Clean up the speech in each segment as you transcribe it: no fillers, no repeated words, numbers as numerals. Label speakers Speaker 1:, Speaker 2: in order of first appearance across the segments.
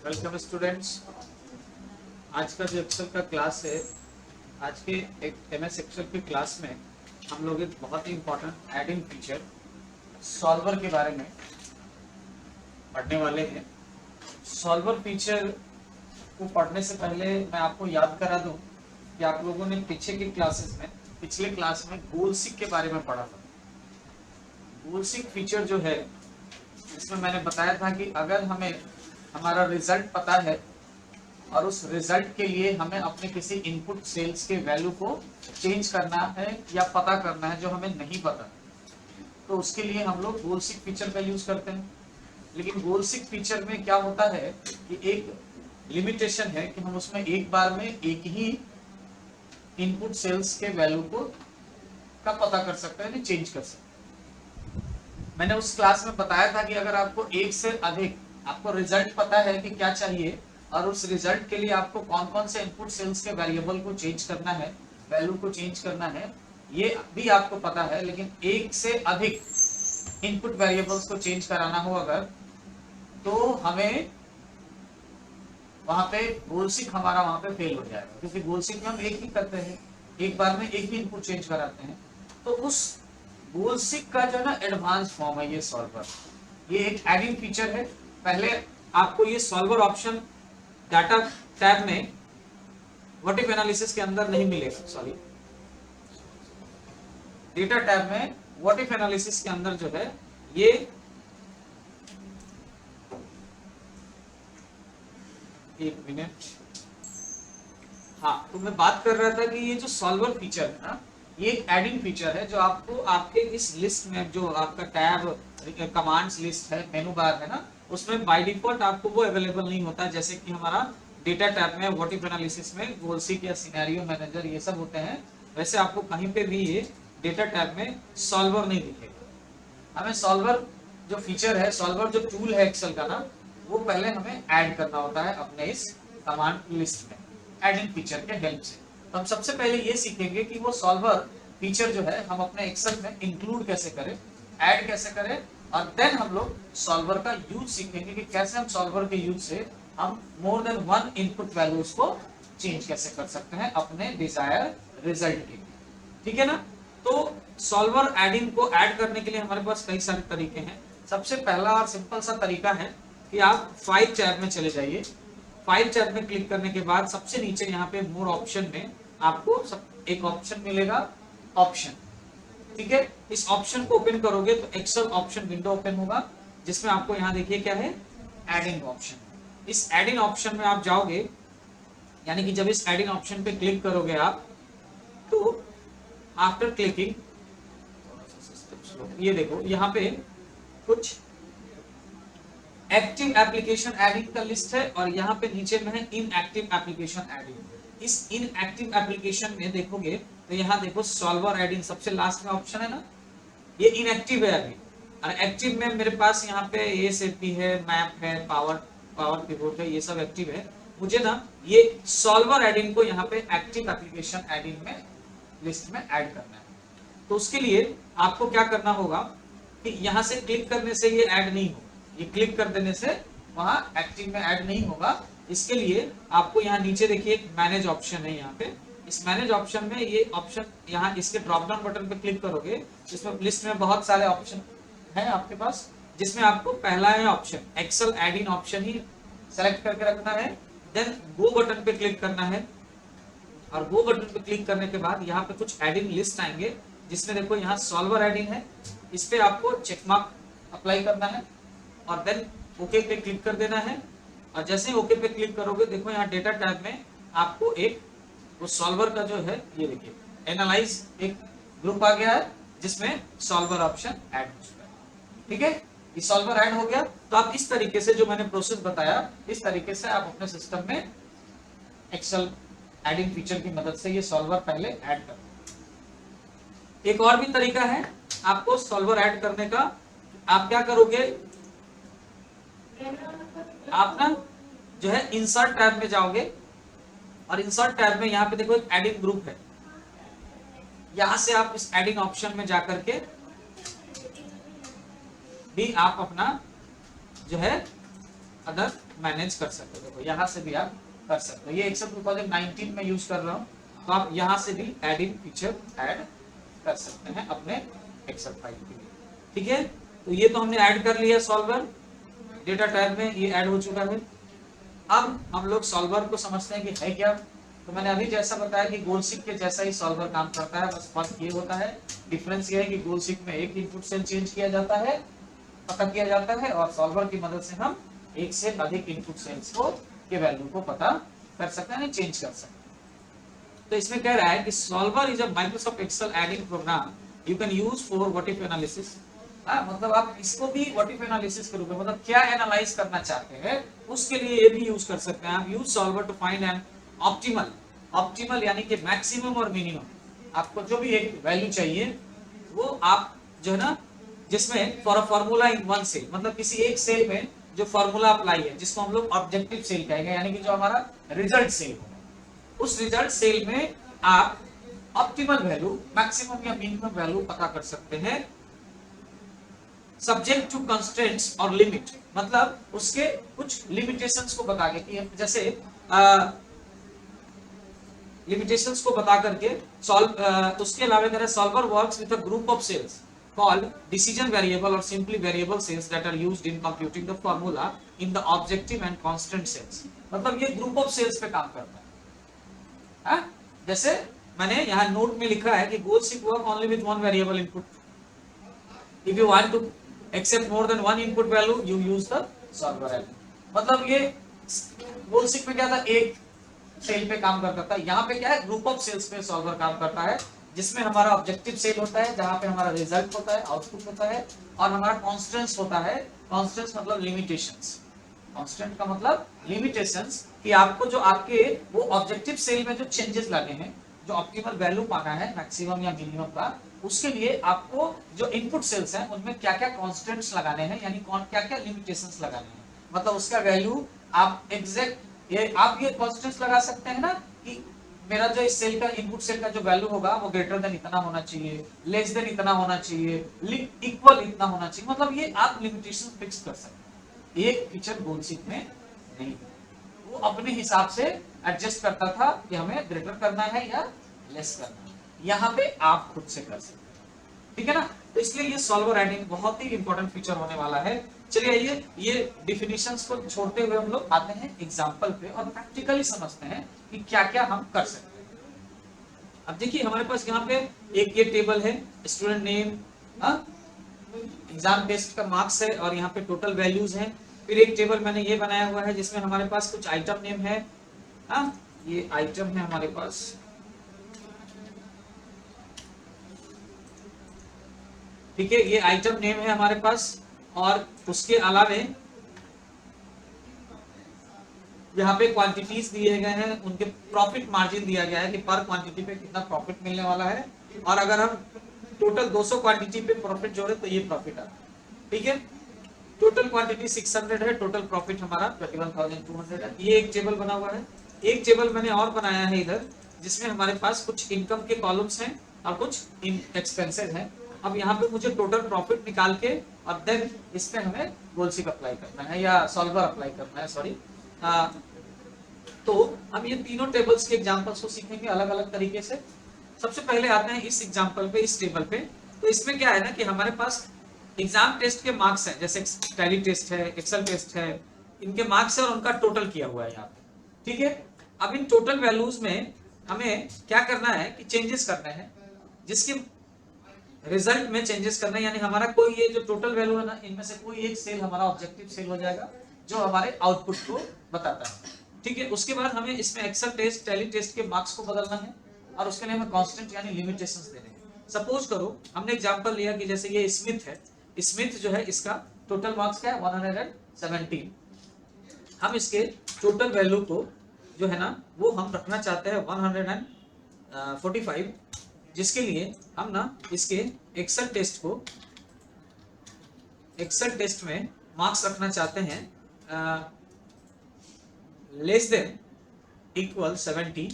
Speaker 1: Welcome students. आज का जो एक्सेल का क्लास है, आज के एक एमएस एक्सेल की क्लास में हम लोग एक बहुत ही इम्पोर्टेंट एडिंग फीचर सॉल्वर के बारे में पढ़ने वाले हैं। सॉल्वर फीचर को पढ़ने से पहले मैं आपको याद करा दूं कि आप लोगों ने पिछले क्लास में गोल सीक के बारे में पढ़ा था। गोल सीक फीचर जो है, इसमें मैंने बताया था कि अगर हमें हमारा रिजल्ट पता है और उस रिजल्ट के लिए हमें अपने किसी इनपुट सेल्स के वैल्यू को चेंज करना है या पता करना है जो हमें नहीं पता, तो उसके लिए हम लोग गोल सीक फीचर का यूज करते हैं। लेकिन गोल सीक फीचर में क्या होता है कि एक लिमिटेशन है कि हम उसमें एक बार में एक ही इनपुट सेल्स के वैल्यू को का पता कर सकते हैं, चेंज कर सकते हैं। मैंने उस क्लास में बताया था कि अगर आपको एक से अधिक आपको रिजल्ट पता है कि क्या चाहिए और उस रिजल्ट के लिए आपको कौन कौन से इनपुट सेल्स के वेरिएबल को चेंज करना है, वैल्यू को चेंज करना है, ये भी आपको पता है। लेकिन एक से अधिक इनपुट वेरिएबल्स को चेंज कराना हो अगर, तो हमें वहां पे गोल सीक हमारा वहां पे फेल हो जाएगा, क्योंकि गोल सीक में हम एक ही करते हैं, एक बार में एक ही इनपुट चेंज कराते हैं। तो उस गोल सीक का जो है ना एडवांस फॉर्म है ये सॉल्वर। ये एक एडिंग फीचर है। पहले आपको ये सॉल्वर ऑप्शन डाटा टैब में व्हाट इफ एनालिसिस के अंदर नहीं मिलेगा, सॉरी डेटा टैब में व्हाट इफ एनालिसिस के अंदर जो है ये एक मिनट, हाँ, तो मैं बात कर रहा था कि ये जो सॉल्वर फीचर है ना, ये एक एडिंग फीचर है जो आपको आपके इस लिस्ट में जो आपका टैब कमांड्स लिस्ट है, मेनू बार है ना, उसमें बाय डिफॉल्ट आपको वो अवेलेबल नहीं होता। जैसे कि हमारा डेटा टैब में व्हाट इफ एनालिसिस में गोल सीक या सिनेरियो मैनेजर ये सब होते हैं, वैसे आपको कहीं पे भी ये डेटा टैब में सॉल्वर नहीं दिखेगा। हमें सॉल्वर जो फीचर है, सॉल्वर जो टूल है एक्सेल का ना, वो पहले हमें ऐड करना होता है अपने इस कमांड लिस्ट में एडिंग फीचर के हेल्प से। तो हम सबसे पहले ये सीखेंगे कि वो सॉल्वर फीचर जो है हम अपने एक्सेल में इंक्लूड कैसे करें, ऐड कैसे करें, और देन हम लोग सॉल्वर का यूज सीखेंगे कि कैसे हम सॉल्वर के यूज से हम मोर देन वन इनपुट वैल्यूज को चेंज कैसे कर सकते हैं अपने डिजायर रिजल्ट के लिए। ठीक है ना। तो सॉल्वर एडिंग को ऐड करने के लिए हमारे पास कई सारे तरीके हैं। सबसे पहला और सिंपल सा तरीका है कि आप फाइल टैब में चले जाइए। फाइल टैब में क्लिक करने के बाद सबसे नीचे यहाँ पे मोर ऑप्शन में आपको एक ऑप्शन मिलेगा, ऑप्शन। ठीक है, इस ऑप्शन को ओपन करोगे तो एक्सेल ऑप्शन विंडो ओपन होगा, जिसमें आपको यहाँ देखिए क्या है, एडिंग ऑप्शन। इस एडिंग ऑप्शन में आप जाओगे, यानी कि जब इस एडिंग ऑप्शन पे क्लिक करोगे आप, तो आफ्टर क्लिकिंग ये देखो यहाँ पे कुछ एक्टिव एप्लीकेशन एडिंग का लिस्ट है और यहाँ पे नीचे में है इनएक्टिव एप्लीकेशन एडिंग। इस इनएक्टिव एप्लीकेशन में देखोगे तो यहाँ देखो सॉल्वर एडिंग सबसे लास्ट में ऑप्शन है ना, ये इनएक्टिव है अभी। और एक्टिव में मेरे पास यहाँ पे एएसएपी है, मैप है, पावर पिवोट है, ये सब एक्टिव है। मुझे ना ये सॉल्वर एडिंग को यहाँ पे एक्टिव एप्लीकेशन एडिंग में लिस्ट में ऐड करना है। तो उसके लिए आपको क्या करना होगा कि यहाँ से क्लिक करने से ये ऐड नहीं होगा, ये क्लिक कर देने से वहां एक्टिव में ऐड नहीं होगा। इसके लिए आपको यहाँ नीचे देखिए एक मैनेज ऑप्शन है, यहाँ पे इस मैनेज ऑप्शन में ये ऑप्शन, यहाँ इसके ड्रॉप डाउन बटन पे क्लिक करोगे, जिसमें लिस्ट में बहुत सारे ऑप्शन है आपके पास, जिसमें आपको पहला है ऑप्शन एक्सेल एडिंग ऑप्शन ही सेलेक्ट करके रखना है। देन गो बटन पे क्लिक करना है और गो बटन पे क्लिक करने के बाद यहाँ पे कुछ एडिंग लिस्ट आएंगे, जिसमें देखो यहाँ सॉल्वर एडिंग है, इस पे आपको चेक मार्क अप्लाई करना है और देन ओके पे क्लिक कर देना है। और जैसे ही ओके पे क्लिक करोगे, देखो यहाँ डेटा टैब में आपको एक वो सॉल्वर का जो है, ये देखिए एनालाइज एक ग्रुप आ गया है, जिसमें सॉल्वर ऑप्शन ऐड हो चुका है। ठीक है, ये सॉल्वर ऐड हो गया। तो आप इस तरीके से जो मैंने प्रोसेस बताया, इस तरीके से आप अपने सिस्टम में एक्सेल एडिंग फीचर की मदद से ये सॉल्वर पहले ऐड कर। एक और भी तरीका है आपको सॉल्वर ऐड करने का। आप क्या करोगे, आप ना जो है इंसर्ट टैब में जाओगे और इंसर्ट टैब में यहाँ पे देखो एक एडिंग ग्रुप है, यहां से आप इस एडिंग ऑप्शन में जाकर के भी आप अपना जो है अदर मैनेज कर सकते हो। देखो यहाँ से भी आप कर सकते हो। ये एक्सेल प्रोजेक्ट 19 में यूज कर रहा हूँ, तो आप यहाँ से भी एडिंग फीचर ऐड कर सकते हैं अपने एक्सेल फाइल के लिए। ठीक है, तो ये तो हमने ऐड कर लिया सॉल्वर, डेटा टाइप में ये ऐड हो चुका है। अब हम लोग सॉल्वर को समझते हैं कि है क्या। तो मैंने अभी जैसा बताया कि गोल सीक के जैसा ही सॉल्वर काम करता है, बस फर्क ये होता है, डिफरेंस ये है कि गोल सीक में एक इनपुट सेल चेंज किया जाता है, पता किया जाता है, और सॉल्वर की मदद से हम एक से अधिक इनपुट सेल्स को के वैल्यू को पता कर सकते हैं, चेंज कर सकते हैं। तो इसमें कह रहा है कि solver is a Microsoft Excel adding program you can use for what if analysis. मतलब आप इसको भी व्हाट इफ एनालिसिस के रूप में, मतलब क्या एनालाइज करना चाहते हैं उसके लिए ये भी यूज कर सकते हैं आप। Use solver to find an optimal, optimal यानी कि मैक्सिमम और मिनिमम, आपको जो भी एक वैल्यू चाहिए वो आप जो है ना, जिसमें for a formula in one cell, मतलब किसी एक सेल में जो फार्मूला अप्लाई है, जिसको हम लोग ऑब्जेक्टिव सेल कहेंगे, यानी कि जो हमारा रिजल्ट सेल होगा, उस रिजल्ट सेल में आप ऑप्टिमल वैल्यू, मैक्सिमम या मिनिमम वैल्यू पता कर सकते हैं, सब्जेक्ट टू कंस्ट्रेंट्स और लिमिट, मतलब उसके कुछ लिमिटेशंस को बता के, कि जैसे लिमिटेशंस को बता करके सॉल्व। उसके अलावा solver works with a group of cells called decision variable or simply variable cells that are used in computing the formula in the objective and constant cells। मतलब ये ग्रुप ऑफ सेल्स पे काम करता है। जैसे मैंने यहाँ नोट में लिखा है कि goal seek work only with one variable input, if you want to accept more than one input value you use the solver. मतलब ये गोल सीक में क्या था, एक सेल पे काम करता था, यहाँ पे क्या है, ग्रुप ऑफ सेल्स पे सॉल्वर काम करता है, जिसमें हमारा ऑब्जेक्टिव सेल होता है, जहां पे हमारा रिजल्ट होता है, आउटपुट होता है, और हमारा कॉन्स्टेंट्स होता है। कॉन्स्टेंट्स मतलब लिमिटेशंस, कॉन्स्टेंट का मतलब लिमिटेशंस, कि आपको जो आपके वो ऑब्जेक्टिव सेल में जो चेंजेस लाने हैं, जो ऑप्टिमल वैल्यू पाना है मैक्सिमम या मिनिमम का, उसके लिए आपको जो इनपुट सेल्स हैं उनमें क्या क्या कॉन्स्टेंट्स लगाने हैं, यानी क्या क्या लिमिटेशंस लगाने हैं, मतलब उसका वैल्यू आप एग्जैक्ट ये कॉन्स्टेंट्स लगा सकते हैं ना, कि मेरा जो इस सेल का इनपुट सेल का जो वैल्यू होगा वो ग्रेटर देन इतना होना चाहिए, लेस देन इतना होना चाहिए, इक्वल इतना होना चाहिए, मतलब ये आप लिमिटेशन फिक्स कर सकते हैं। एक फीचर गोल सीक में नहीं, वो अपने हिसाब से एडजस्ट करता था कि हमें ग्रेटर करना है या लेस करना है, यहाँ पे आप खुद से कर सकते हैं। ठीक है ना, तो इसलिए ये सॉल्वर एडिंग बहुत ही इंपॉर्टेंट फीचर होने वाला है। चलिए आइए ये डिफिनेशंस को छोड़ते हुए हम लोग आते हैं एग्जांपल पे और प्रैक्टिकली समझते हैं कि क्या क्या हम कर सकते हैं। अब देखिए हमारे पास यहाँ पे एक ये टेबल है, स्टूडेंट नेम, एग्जाम टेस्ट का मार्क्स है, और यहाँ पे टोटल वैल्यूज हैं। फिर एक टेबल मैंने ये बनाया हुआ है जिसमें हमारे पास कुछ आइटम नेम है, ये आइटम है हमारे पास, ठीक है, ये आइटम नेम है हमारे पास, और उसके अलावे यहाँ पे क्वांटिटीज दिए गए हैं, उनके प्रॉफिट मार्जिन दिया गया है कि पर क्वांटिटी पे कितना प्रॉफिट मिलने वाला है, और अगर हम टोटल 200 क्वांटिटी पे प्रॉफिट जोड़े तो ये प्रॉफिट आता है। ठीक है, टोटल क्वांटिटी 600 है, टोटल प्रॉफिट हमारा 21,200 है। ये एक टेबल बना हुआ है। एक टेबल मैंने और बनाया है इधर, जिसमें हमारे पास कुछ इनकम के कॉलम्स हैं और कुछ एक्सपेंसेस हैं। अब यहाँ पे मुझे टोटल प्रॉफिट निकाल के और देन इस पे हमें गोल सीक अप्लाई करना है या सॉल्वर अप्लाई करना है, सॉरी। तो हम ये तीनों टेबल्स के एग्जांपल्स को सीखेंगे अलग अलग तरीके से। सबसे पहले आते हैं इस एग्जांपल पे, इस टेबल पे। तो इसमें क्या है ना कि हमारे पास एग्जाम टेस्ट के मार्क्स हैं, जैसे टैली टेस्ट है, एक्सेल टेस्ट है, इनके मार्क्स है और उनका टोटल किया हुआ है यहाँ पे। ठीक है, अब इन टोटल वैल्यूज में हमें क्या करना है कि चेंजेस करने हैं, जिसके रिजल्ट में चेंजेस करना है, यानी हमारा कोई ये जो टोटल वैल्यू है ना, इनमें से कोई एक सेल हमारा ऑब्जेक्टिव सेल हो जाएगा जो हमारे आउटपुट को बताता है। ठीक है, उसके बाद हमें इसमें एक्सेल टेस्ट, टैली टेस्ट के मार्क्स को बदलना है, और उसके लिए हमें कांस्टेंट यानी लिमिटेशंस देने हैं। सपोज करो हमने एग्जांपल लिया कि जैसे ये स्मिथ है, स्मिथ जो है इसका टोटल मार्क्स क्या है 117। हम इसके टोटल वैल्यू को जो है ना वो हम रखना चाहते हैं 145, जिसके लिए हम ना इसके एक्सेल टेस्ट को, एक्सेल टेस्ट में मार्क्स रखना चाहते हैं लेस देन इक्वल 70,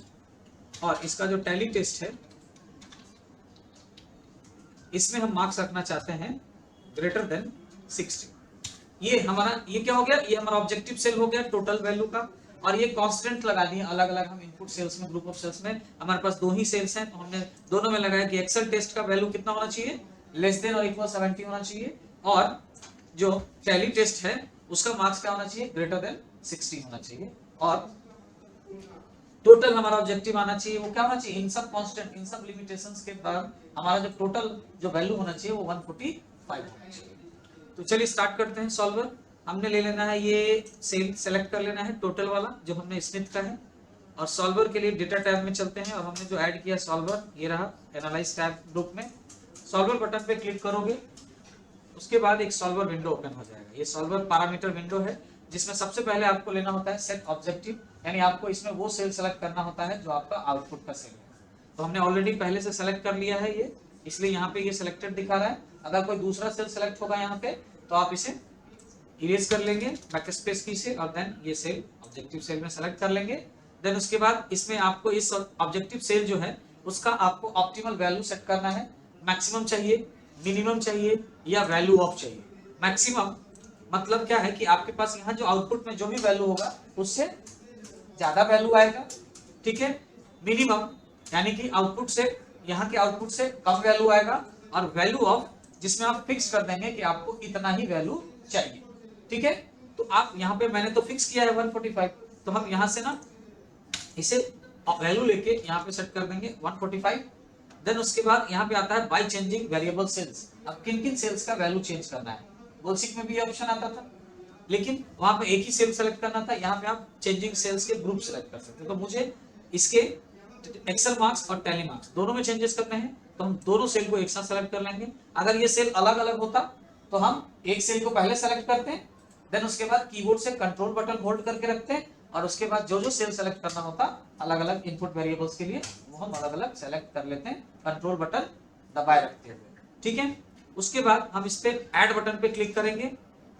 Speaker 1: और इसका जो टैली टेस्ट है इसमें हम मार्क्स रखना चाहते हैं ग्रेटर देन 60। ये हमारा ये क्या हो गया, ये हमारा ऑब्जेक्टिव सेल हो गया टोटल वैल्यू का। और ये कांस्टेंट लगा दिए अलग अलग हम इनपुट सेल्स में, ग्रुप ऑफ सेल्स में हमारे पास दो ही सेल्स हैं, तो हमने दोनों में लगाया कि एक्सेल टेस्ट का वैल्यू कितना होना चाहिए, लेस देन और इक्वल 70 होना चाहिए, और जो टैली टेस्ट है उसका मार्क्स क्या होना चाहिए, ग्रेटर देन 60 होना चाहिए। और टोटल हमारा ऑब्जेक्टिव आना चाहिए वो क्या होना चाहिए, इन सब कांस्टेंट इन सब लिमिटेशंस के बाद हमारा जो टोटल जो वैल्यू होना चाहिए वो 145 होना चाहिए। तो चलिए स्टार्ट करते हैं सॉल्वर। हमने ले लेना है ये सेल सेलेक्ट कर लेना है टोटल वाला जो हमने स्मिथ का है, और सॉल्वर के लिए डेटा टैब में चलते हैं, और हमने जो ऐड किया सॉल्वर ये रहा एनालाइज टैब ग्रुप में। सॉल्वर बटन पे क्लिक करोगे उसके बाद एक सॉल्वर विंडो ओपन हो जाएगा। ये सॉल्वर पैरामीटर विंडो है जिसमें सबसे पहले आपको लेना होता है सेट ऑब्जेक्टिव, यानी आपको इसमें वो सेल सेलेक्ट करना होता है जो आपका आउटपुट का सेल है। तो हमने ऑलरेडी पहले से सेलेक्ट कर लिया है ये, इसलिए यहाँ पे ये सिलेक्टेड दिखा रहा है। अगर कोई दूसरा सेल सेलेक्ट होगा यहाँ पे तो आप इसे इरेज कर लेंगे बैक स्पेस की से, और देन ये सेल ऑब्जेक्टिव सेल में सेलेक्ट कर लेंगे। देन उसके बाद इसमें आपको इस ऑब्जेक्टिव सेल जो है उसका आपको ऑप्टिमल वैल्यू सेट करना है। मैक्सिमम चाहिए, मिनिमम चाहिए, या वैल्यू ऑफ चाहिए। मैक्सिमम मतलब क्या है कि आपके पास यहाँ जो आउटपुट में जो भी वैल्यू होगा उससे ज्यादा वैल्यू आएगा, ठीक है। मिनिमम यानी कि आउटपुट से यहाँ के आउटपुट से कम वैल्यू आएगा, और वैल्यू ऑफ जिसमें आप फिक्स कर देंगे कि आपको इतना ही वैल्यू चाहिए, ठीक है। तो आप यहाँ पे मैंने तो फिक्स किया है 145, तो हम यहाँ से ना इसे वैल्यू लेके यहाँ पे सेट कर देंगे 145। देन उसके बाद यहाँ पे आता है बाय चेंजिंग वेरिएबल सेल्स। अब किन किन सेल्स का वैल्यू चेंज करना है, गोलसिक में भी ऑप्शन आता था लेकिन वहां पे एक ही सेल सेलेक्ट करना था, यहाँ पे आप चेंजिंग सेल्स के ग्रुप सेलेक्ट कर सकते हैं। तो मुझे इसके एक्सेल मार्क्स और टैली मार्क्स दोनों में चेंजेस करने हैं, तो हम दोनों सेल को एक साथ सेलेक्ट कर लेंगे। अगर ये सेल अलग अलग होता तो हम एक सेल को पहले सेलेक्ट करते हैं, देन उसके बाद कीबोर्ड से कंट्रोल बटन होल्ड करके रखते हैं, और उसके बाद जो जो सेल सेलेक्ट करना होता अलग अलग इनपुट वेरिएबल्स के लिए वो हम अलग अलग सेलेक्ट कर लेते हैं कंट्रोल बटन दबाए रखते हुए, ठीक है। उसके बाद हम इस पे ऐड बटन पे क्लिक करेंगे।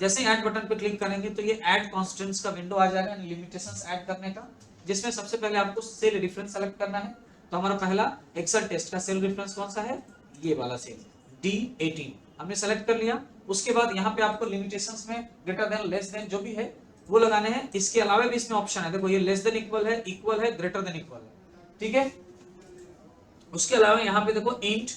Speaker 1: जैसे ही ऐड बटन पे क्लिक करेंगे तो ये ऐड कॉन्स्टेंट्स का विंडो आ जाएगा, लिमिटेशंस ऐड करने का, जिसमें सबसे पहले आपको सेल रेफरेंस सेलेक्ट करना है। तो हमारा पहला एक्सेल टेस्ट का सेल रेफरेंस कौन सा है, ये वाला सेल D18 हमने सेलेक्ट कर लिया। उसके बाद यहाँ पे आपको लिमिटेशंस में ग्रेटर देन लेस देन जो भी है वो लगाने हैं। इसके अलावा भी इसमें ऑप्शन है, देखो ये लेस देन इक्वल है, ग्रेटर देन इक्वल है, ठीक है। उसके अलावा यहाँ पे देखो इंट,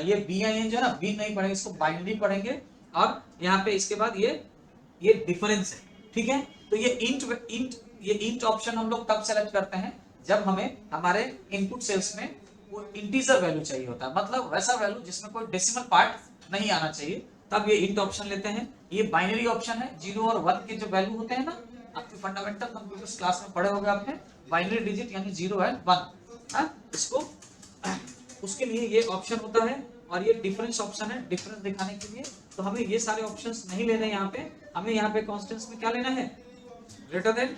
Speaker 1: ये bin जो है ना, bin नहीं पढ़ेंगे, इसको बाइनरी पढ़ेंगे, और यहाँ पे इसके बाद ये डिफरेंस है, ठीक है। तो ये इंट ऑप्शन हम लोग तब सेलेक्ट करते हैं जब हमें हमारे इनपुट सेल्स में वो इंटीजर वैल्यू चाहिए होता है, मतलब वैसा वैल्यू जिसमें कोई डेसिमल पार्ट नहीं आना चाहिए, तब ये इंट ऑप्शन लेते हैं। ये बाइनरी ऑप्शन है, 0 और 1 के जो वैल्यू होते हैं ना, आपके फंडामेंटल कंप्यूटर्स क्लास में पढ़े होंगे आपने, बाइनरी डिजिट यानी 0 एंड 1, इसको उसके लिए ये ऑप्शन होता है। और ये डिफरेंस ऑप्शन है, डिफरेंस दिखाने के लिए। तो हमें ये सारे ऑप्शंस नहीं लेने यहाँ पे, हमें यहाँ पे कांस्टेंट्स में क्या लेना है, ग्रेटर देन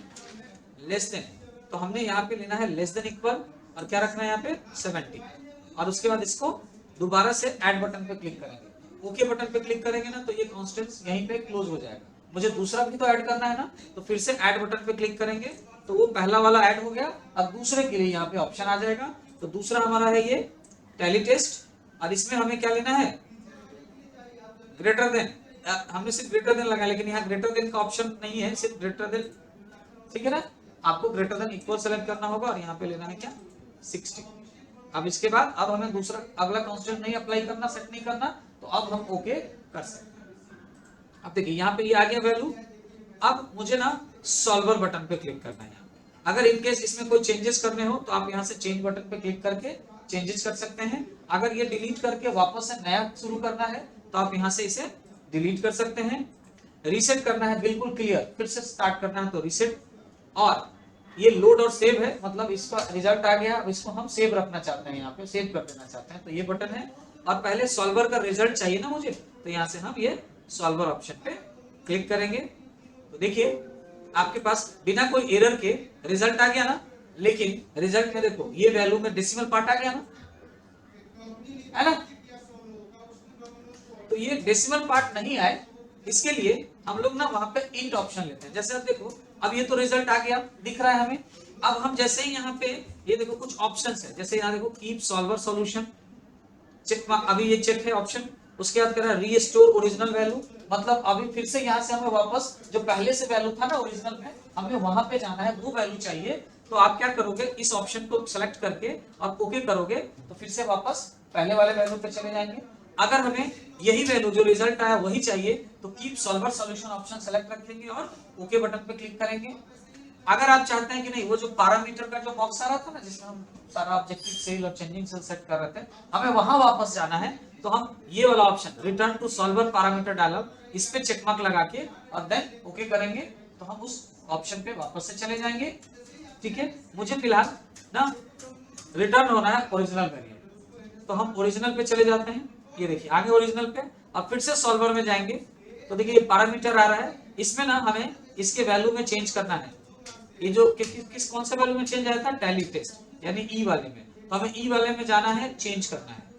Speaker 1: लेस देन। तो हमने यहाँ पे लेना है लेस देन इक्वल, और क्या रखना है यहाँ पे 70, और उसके बाद इसको दोबारा से ऐड बटन पे क्लिक करेंगे। ओके बटन पे क्लिक करेंगे ना तो ये कांस्टेंट्स यहीं पे क्लोज हो जाएगा। मुझे दूसरा भी तो ऐड करना है ना, तो फिर से ऐड बटन पे क्लिक करेंगे तो वो पहला वाला ऐड हो गया। अब दूसरे के लिए यहाँ पे ऑप्शन आ जाएगा। तो दूसरा हमारा है ये टैली टेस्ट, और इसमें हमें क्या लेना है, ग्रेटर देन। हमने सिर्फ ग्रेटर देन लगाया, लेकिन यहाँ ग्रेटर देन का ऑप्शन नहीं है, सिर्फ ग्रेटर देन, ठीक है ना। आपको ग्रेटर देन इक्वल सेलेक्ट करना होगा, और यहाँ पे लेना है क्या 60। अब इसके बाद अब हमें दूसरा अगला कांस्टेंट नहीं अप्लाई करना, सेट नहीं करना, तो अब हम ओके कर सकते हैं। अब देखिए यहाँ पे ये आ गया वैल्यू। अब मुझे ना सॉल्वर बटन पे क्लिक करना है। अगर इनकेस इसमें कोई चेंजेस करने हो तो आप यहाँ से चेंज बटन पे क्लिक करके चेंजेस कर सकते हैं। अगर ये डिलीट करके वापस से नया शुरू करना है तो आप यहाँ से इसे डिलीट कर सकते हैं। रीसेट करना है बिल्कुल क्लियर, फिर से स्टार्ट करना है तो रीसेट। और ये लोड और सेव है, मतलब इसका रिजल्ट आ गया, इसको हम सेव रखना चाहते हैं, यहाँ पे सेव कर देना चाहते हैं, तो ये बटन है। और पहले सॉल्वर का रिजल्ट चाहिए ना मुझे, तो यहाँ से हम ये सॉल्वर ऑप्शन पे क्लिक करेंगे। तो देखिए आपके पास बिना कोई एरर के रिजल्ट आ गया ना, लेकिन रिजल्ट में देखो ये वैल्यू में डेसिमल पार्ट आ गया ना, है ना। तो ये डेसिमल पार्ट नहीं आए, इसके लिए हम लोग ना वहां पे इंट ऑप्शन लेते हैं। जैसे आप देखो अब ये तो रिजल्ट आ गया दिख रहा है हमें। अब हम जैसे ही यहाँ पे ये देखो कुछ ऑप्शंस है, जैसे यहाँ देखो कीप सॉल्वर सॉल्यूशन चेक, अभी ये चेक है ऑप्शन। उसके बाद कह रहा है रीस्टोर ओरिजिनल वैल्यू, मतलब अभी फिर से यहाँ से हमें वापस जो पहले से वैल्यू था ना ओरिजिनल में, हमें वहां पे जाना है, वो वैल्यू चाहिए। तो आप क्या करोगे, इस ऑप्शन को सेलेक्ट करके और ओके करोगे तो फिर से वापस पहले वाले वैल्यू पे चले जाएंगे। अगर हमें यही वैल्यू जो रिजल्ट आया वही चाहिए तो keep solver solution option select रखेंगे और ओके बटन पे क्लिक करेंगे। अगर आप चाहते हैं कि नहीं, वो जो पैरामीटर का जो बॉक्स आ रहा था ना जिसमें हम सारा ऑब्जेक्टिव सेल और चेंजिंग सेल सेट कर रहे थे, हमें वहां वापस जाना है, तो हम ये वाला option return to solver parameter dialog, इस पे चेक मार्क लगा के और देन ओके करेंगे तो हम उस ऑप्शन पे वापस से चले जाएंगे। ठीक है, मुझे फिलहाल ना रिटर्न होना है ओरिजिनल वेरिएबल, तो हम ओरिजिनल पे चले जाते हैं। ये देखिए आगे ओरिजिनल पे, अब फिर से सॉल्वर में जाएंगे तो देखिए ये पैरामीटर आ रहा है, इसमें ना हमें इसके वैल्यू में चेंज करना है। ये जो किस कौन से वैल्यू में चेंज आया था, टैली टेस्ट यानी ई वाले में, तो हमें ई वाले में जाना है, चेंज करना है।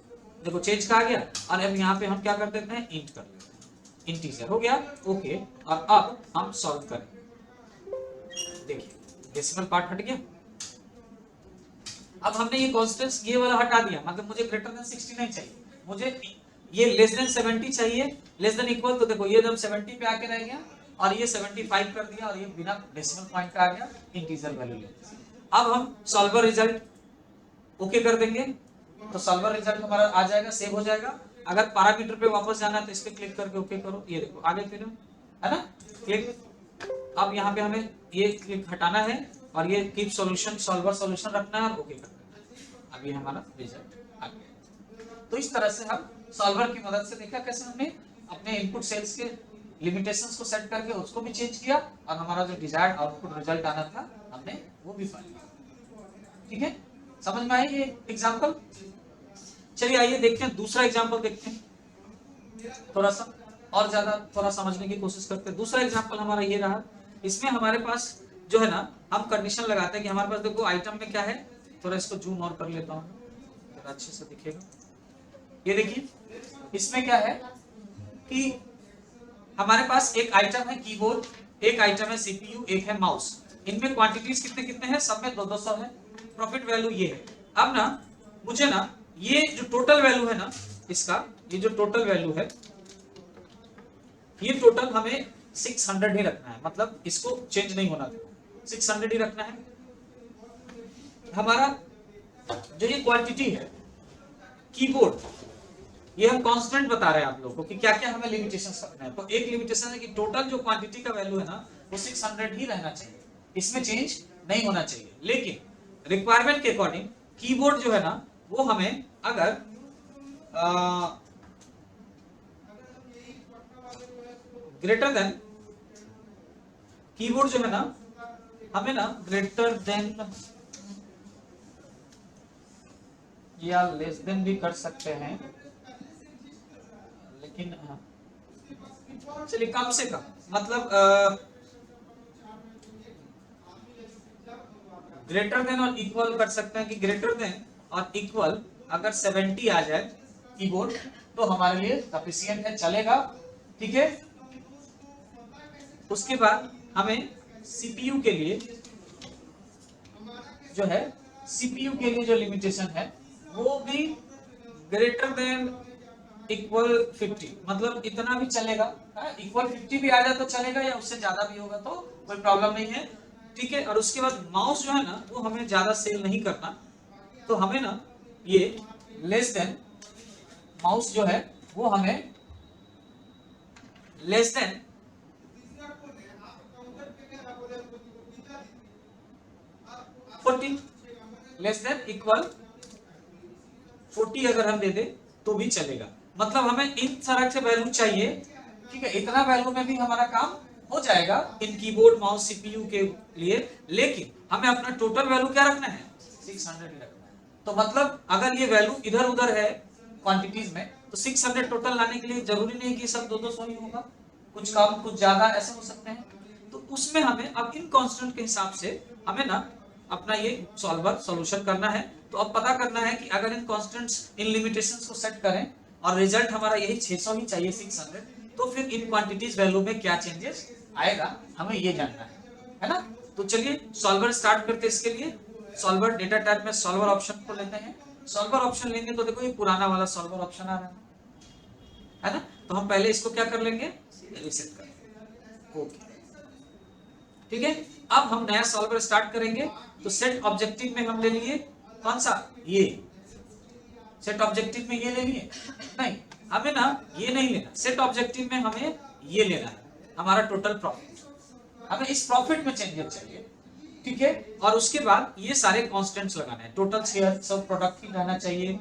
Speaker 1: देखो चेंज का आ गया और अब यहाँ पे हम क्या कर देते हैं, इंट कर लेते हैं, इंटीजर हो गया। ओके, और अब हम सॉल्व करें। देखिए डेसिमल पार्ट हट गया। अब हमने ये कॉन्स्टेंट्स ये वाला हटा दिया, मतलब मुझे ग्रेटर देन 69 चाहिए, मुझे ये लेस देन 70 चाहिए, लेस देन इक्वल, तो देखो ये एकदम 70 पे आके रह गया और ये 75 कर दिया और ये बिना डेसिमल पॉइंट का आ गया, इंटीजर वैल्यू लेते। अब हम सॉल्वर रिजल्ट ओके कर देंगे तो सॉल्वर रिजल्ट हमारा आ जाएगा, सेव हो जाएगा। अगर पैरामीटर पे वापस जाना है तो इस पे क्लिक करके ओके करो, ये देखो आगे फिर है ना क्लिक। अब यहाँ पे हमें ये क्लिक हटाना है और ये कीप सॉल्यूशन सॉल्वर सॉल्यूशन रखना है और ओके कर देना है। अब ये हमारा रिजल्ट आ गया। तो इस तरह से हम सॉल्वर की मदद से देखा कैसे हमने अपने इनपुट सेल्स के लिमिटेशंस को सेट करके उसको भी चेंज किया और हमारा जो डिजायर्ड आउटपुट रिजल्ट आना था हमने वो भी फाइंड किया। ठीक है, समझ में आई ये एग्जांपल। चलिए आइए देखते हैं दूसरा एग्जांपल देखते हैं, थोड़ा सा और ज्यादा थोड़ा समझने की कोशिश करते हैं। दूसरा एग्जांपल हमारा ये रहा, इसमें हमारे पास जो है ना हम कंडीशन लगाते हैं कि हमारे पास देखो आइटम में क्या है, थोड़ा इसको जूम और कर लेता हूँ थोड़ा अच्छे से दिखेगा। ये देखिए इसमें क्या है कि हमारे पास एक आइटम है कीबोर्ड, एक आइटम है सीपीयू, एक है माउस। इनमें क्वांटिटीज कितने कितने हैं, सब में 200 है। प्रॉफिट वैल्यू ये है। अब ना मुझे ना ये जो टोटल वैल्यू है ना इसका, ये जो टोटल वैल्यू है ये टोटल हमें 600 ही रखना है, मतलब इसको चेंज नहीं होना देना, 600 ही रखना है। हमारा जो ये क्वांटिटी है कीबोर्ड, ये हम कांस्टेंट बता रहे हैं आप लोगों को कि क्या क्या हमें लिमिटेशंस रखना है। तो एक लिमिटेशन है कि टोटल जो क्वांटिटी का वैल्यू है ना वो 600 ही रहना चाहिए, इसमें चेंज नहीं होना चाहिए। लेकिन रिक्वायरमेंट के अकॉर्डिंग कीबोर्ड जो है ना वो हमें अगर ग्रेटर देन, कीबोर्ड जो है ना हमें ना ग्रेटर देन या लेस देन भी कर सकते हैं, लेकिन चलिए कम से कम, मतलब ग्रेटर देन और इक्वल कर सकते हैं कि ग्रेटर देन और इक्वल अगर 70 आ जाए कीबोर्ड तो हमारे लिए सफिशिएंट है, चलेगा। ठीक है, उसके बाद हमें सीपीयू के लिए जो है, सीपीयू के लिए जो लिमिटेशन है वो भी ग्रेटर देन इक्वल 50, मतलब इतना भी चलेगा, इक्वल 50 भी आ जाए तो चलेगा या उससे ज्यादा भी होगा तो कोई प्रॉब्लम नहीं है। ठीक है, और उसके बाद माउस जो है ना वो हमें ज्यादा सेल नहीं करना, तो हमें ना ये लेस देन, माउस जो है वो हमें less than 40, less than equal 40 अगर हम दे दे तो भी चलेगा, मतलब हमें इन तरह से वैल्यू चाहिए। ठीक है, इतना वैल्यू में भी हमारा काम हो जाएगा इन कीबोर्ड माउस सीपीयू के लिए, लेकिन हमें अपना टोटल वैल्यू क्या रखना है, 600 ही रखना है। तो मतलब अगर ये वैल्यू इधर उधर है क्वांटिटीज में तो 600 टोटल लाने के लिए जरूरी नहीं कि सब 200 ही होगा, कुछ कम कुछ ज्यादा ऐसे हो सकते हैं। तो उसमें हमें अब इन कांस्टेंट के हिसाब से हमें ना अपना ये सॉल्वर सॉल्यूशन करना है। तो अब पता करना है कि अगर इन कांस्टेंट्स इन लिमिटेशंस को सेट करें और रिजल्ट हमारा यही 600 ही चाहिए 600, तो फिर इन क्वांटिटीज वैल्यू में क्या चेंजेस आएगा हमें ये जानना है ना। तो चलिए सॉल्वर स्टार्ट करते हैं। इसके लिए सॉल्वर डेटा टाइप में सॉल्वर ऑप्शन को लेते हैं। सॉल्वर ऑप्शन लेंगे तो देखो ये पुराना वाला सॉल्वर ऑप्शन आ रहा है,
Speaker 2: है ना। तो हम पहले इसको क्या कर लेंगे, रीसेट कर लेंगे। ओके ठीक है। अब हम नया सॉल्वर स्टार्ट करेंगे। तो सेट ऑब्जेक्टिव में हम ले लिए कौन सा, ये सेट ऑब्जेक्टिव में ये ले लिए, नहीं हमें ना ये नहीं लेना, सेट ऑब्जेक्टिव में हमें ये लेना है, हमारा टोटल प्रॉफिट, हमें इस प्रॉफिट में चेंजेस चाहिए, ठीक है। और उसके बाद ये सारे कांस्टेंट्स लगाने हैं, टोटल शेयर सब प्रोडक्ट ही रहना चाहिए,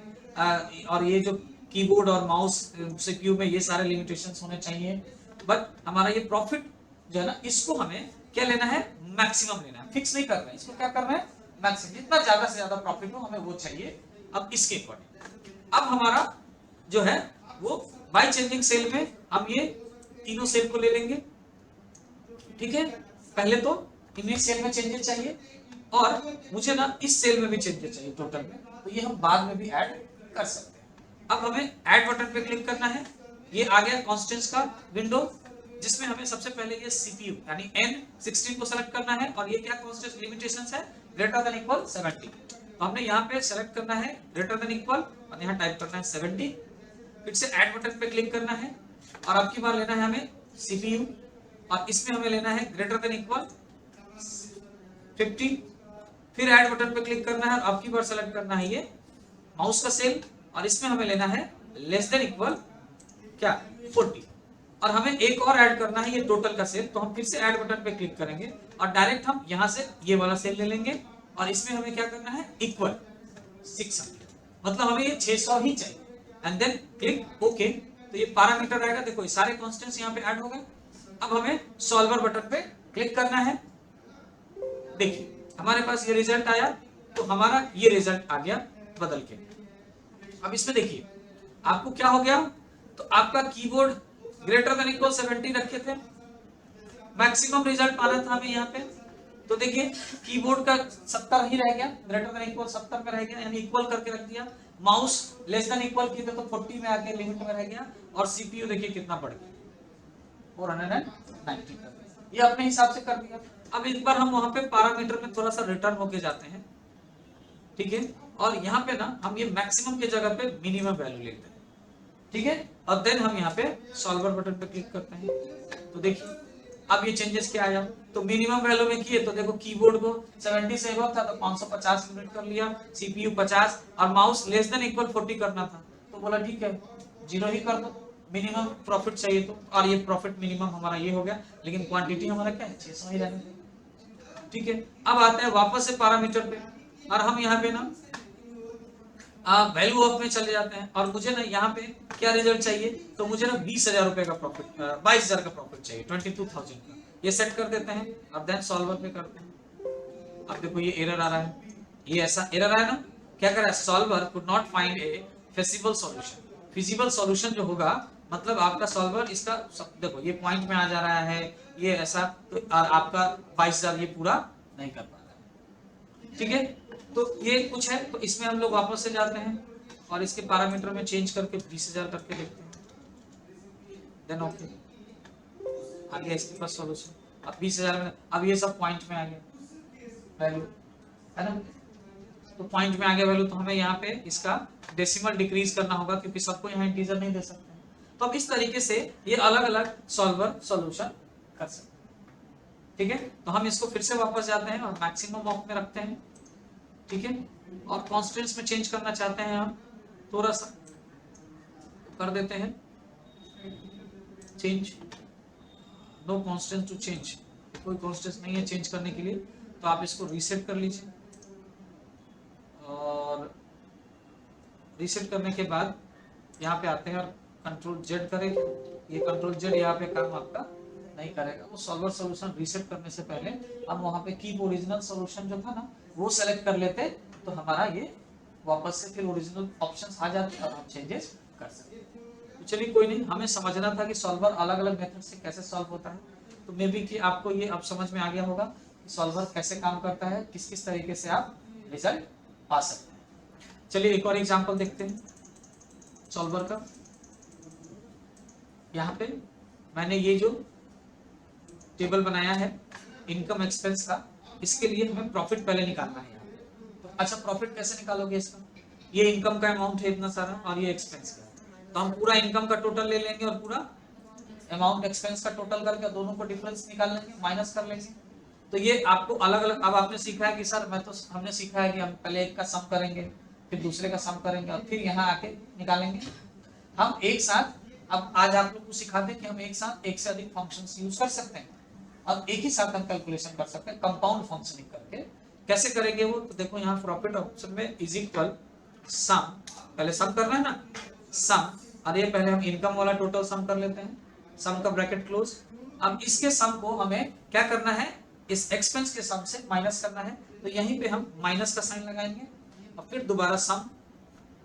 Speaker 2: और ये जो कीबोर्ड और माउस सीपीयू में ये सारे लिमिटेशंस होने चाहिए। बट हमारा ये प्रॉफिट जो है ना, इसको हमें क्या लेना है, मैक्सिमम लेना है, फिक्स नहीं करना है इसको, क्या करना है मैक्सिमम, जितना ज्यादा से ज्यादा प्रॉफिट हो हमें वो चाहिए। अब इसके अकॉर्डिंग अब हमारा जो है वो बाय चेंजिंग सेल में हम ये तीनों सेल को ले लेंगे, ठीक है। पहले तो इमेज सेल में चेंजेस चाहिए और मुझे ना इस सेल में भी चेंजेस चाहिए टोटल में, तो ये हम बाद में भी ऐड कर सकते हैं। अब हमें ऐड बटन पे क्लिक करना है, ये आ गया कॉन्स्टेंट्स का विंडो, जिसमें हमें सबसे पहले ये सीपीयू यानी N16 को सेलेक्ट करना है, और ये क्या कॉन्स्टेंट लिमिटेशंस है, ग्रेटर देन इक्वल 70। तो हमने यहाँ पे सेलेक्ट करना है ग्रेटर देन इक्वल, और यहाँ टाइप करना है 70, फिर से ऐड बटन पे क्लिक करना है, और अब की बार लेना है हमें सीपीयू, और इसमें हमें लेना है ग्रेटर देन इक्वल 50, फिर ऐड बटन पे क्लिक करना है, और अब की बार सेलेक्ट करना है ये माउस का सेल, और इसमें हमें लेना है लेस देन इक्वल क्या 40, और हमें एक और ऐड करना है ये टोटल का सेल, तो हम फिर से ऐड बटन पे क्लिक करेंगे और डायरेक्ट हम यहां से ये वाला सेल ले लेंगे, और इसमें हमें क्या करना है इक्वल 600, मतलब हमें ये 600 ही चाहिए, एंड देन क्लिक ओके। तो ये पैरामीटर आएगा, देखो ये सारे कांस्टेंट्स यहाँ पे ऐड हो गए। अब हमें सॉल्वर बटन पे क्लिक करना है, देखिए हमारे पास ये रिजल्ट आया, तो हमारा ये रिजल्ट आ गया बदल के। अब इसमें देखिए आपको क्या हो गया, तो आपका कीबोर्ड ग्रेटर देन इक्वल 70 रखे थे, मैक्सिमम रिजल्ट पाना था हमें यहाँ पे, तो देखिए कीबोर्ड का 70 ही रह गया, ग्रेटर देन इक्वल 70 में रह गया, यानी इक्वल करके रख दिया। माउस लेस देन इक्वल किए थे तो 40 में आके लिमिट में रह गया, और सीपीयू देखिए कितना बढ़ गया 490 कर दिया, ये अपने हिसाब से कर दिया। अब एक बार हम वहां पे पैरामीटर में थोड़ा सा रिटर्न होके जाते हैं, ठीक है, और यहाँ पे ना हम ये मैक्सिमम की जगह पे मिनिमम वैल्यू लेते हैं, ठीक है, और देन हम यहाँ पे सॉल्वर बटन पे क्लिक करते हैं। तो देखिए अब ये चेंजेस क्या आया, तो मिनिमम वैल्यू में किए तो देखो कीबोर्ड को 70 से अबव था तो 550 यूनिट कर लिया, सीपीयू 50, और माउस लेस देन इक्वल 40 करना था, तो बोला ठीक है 0 ही कर दो, मिनिमम प्रॉफिट चाहिए तो, और ये प्रॉफिट मिनिमम हमारा ये हो गया, लेकिन क्वांटिटी हमारा क्या है 600 ही रहने दें, ठीक है। अब आते हैं वापस से पैरामीटर पे, और हम यहाँ पे ना वैल्यू ऑफ में चले जाते हैं, और मुझे ना यहाँ पे क्या रिजल्ट चाहिए, तो मुझे ना 20,000 रुपए का प्रॉफिट, 22,000 का प्रॉफिट चाहिए, 22,000 का, ये सेट कर देते हैं, अब देन सॉल्वर पे करते हैं। अब देखो ये एरर आ रहा है, ये ऐसा एरर आया ना, क्या कर रहा है, solver could not find A feasible solution, feasible solution जो होगा मतलब आपका सॉल्वर इसका देखो ये पॉइंट में आ जा रहा है, ये ऐसा, तो आपका 22,000 ये पूरा नहीं कर पा रहा है, ठीक है। तो ये कुछ है, तो इसमें हम लोग वापस से जाते हैं और इसके पैरामीटर में चेंज करके 20,000 करके देखते हैं, देन ओके आ गया इसके पास सॉल्यूशन। अब 20,000 में अब ये सब पॉइंट में आ गया वैल्यू, है ना, तो पॉइंट में आ गया वैल्यू, तो हमें यहाँ पे इसका डेसिमल डिक्रीज करना होगा, क्योंकि सबको यहाँ इंटीजर नहीं दे सकते हैं। तो अब इस तरीके से ये अलग अलग सॉल्वर सॉल्यूशन कर सकते हैं, ठीक है। तो हम इसको फिर से वापस जाते हैं और मैक्सिमम ऑफ में रखते हैं, ठीक है, और कॉन्स्टेंट्स में चेंज करना चाहते हैं हम थोड़ा सा, कर देते हैं change, no constant to change, कोई कॉन्स्टेंट नहीं है चेंज करने के लिए, तो आप इसको रीसेट कर लीजिए, और रीसेट करने के बाद यहाँ पे आते हैं और कंट्रोल जेड करेंगे, ये कंट्रोल जेड यहाँ पे काम आपका नहीं करेगा, वो सॉल्वर सॉल्यूशन रीसेट करने से पहले हम वहाँ पे कीप ओरिजिनल सॉल्यूशन जो था ना वो सेलेक्ट कर लेते, तो हमारा ये वापस से फिर ओरिजिनल ऑप्शंस आ जाते और हम चेंजेस कर सकते। तो चलिए कोई नहीं, हमें समझना था कि सॉल्वर अलग अलग मेथड से कैसे सॉल्व होता है, तो मे बी कि आपको ये अब समझ में आ गया होगा कि सॉल्वर कैसे काम करता है, किस किस तरीके से आप रिजल्ट पा सकते हैं। चलिए एक और एग्जांपल देखते हैं सॉल्वर का। यहाँ पे मैंने ये जो टेबल बनाया है इनकम एक्सपेंस का, इसके लिए हमें प्रॉफिट पहले निकालना है यहाँ पे। तो अच्छा प्रॉफिट कैसे निकालोगे इसका, ये इनकम का अमाउंट है इतना सारा और ये एक्सपेंस का, तो हम पूरा इनकम का टोटल ले लेंगे और पूरा अमाउंट एक्सपेंस का टोटल करके दोनों को डिफरेंस निकाल लेंगे, माइनस कर लेंगे। तो ये आपको अलग अलग, अब आपने सीखा है कि सर हमने सीखा है कि हम पहले एक का सम करेंगे, फिर दूसरे का सम करेंगे और फिर यहाँ आके निकालेंगे। हम एक साथ, अब आज आप लोग को सिखाते हैं कि हम एक साथ एक से अधिक फंक्शंस यूज कर सकते हैं और एक ही साथ हम कैलकुलेशन कर सकते हैं कंपाउंड फंक्शनिंग करके। कैसे करेंगे वो, तो देखो यहाँ प्रॉफिट ऑप्शन में इज इक्वल सम, पहले सम करना है ना, सम, और ये पहले हम इनकम वाला टोटल सम कर लेते हैं, सम का ब्रैकेट क्लोज। अब इसके सम को हमें क्या करना है, इस एक्सपेंस के सम से माइनस करना है, तो यहीं पे हम माइनस का साइन लगाएंगे और फिर दोबारा सम,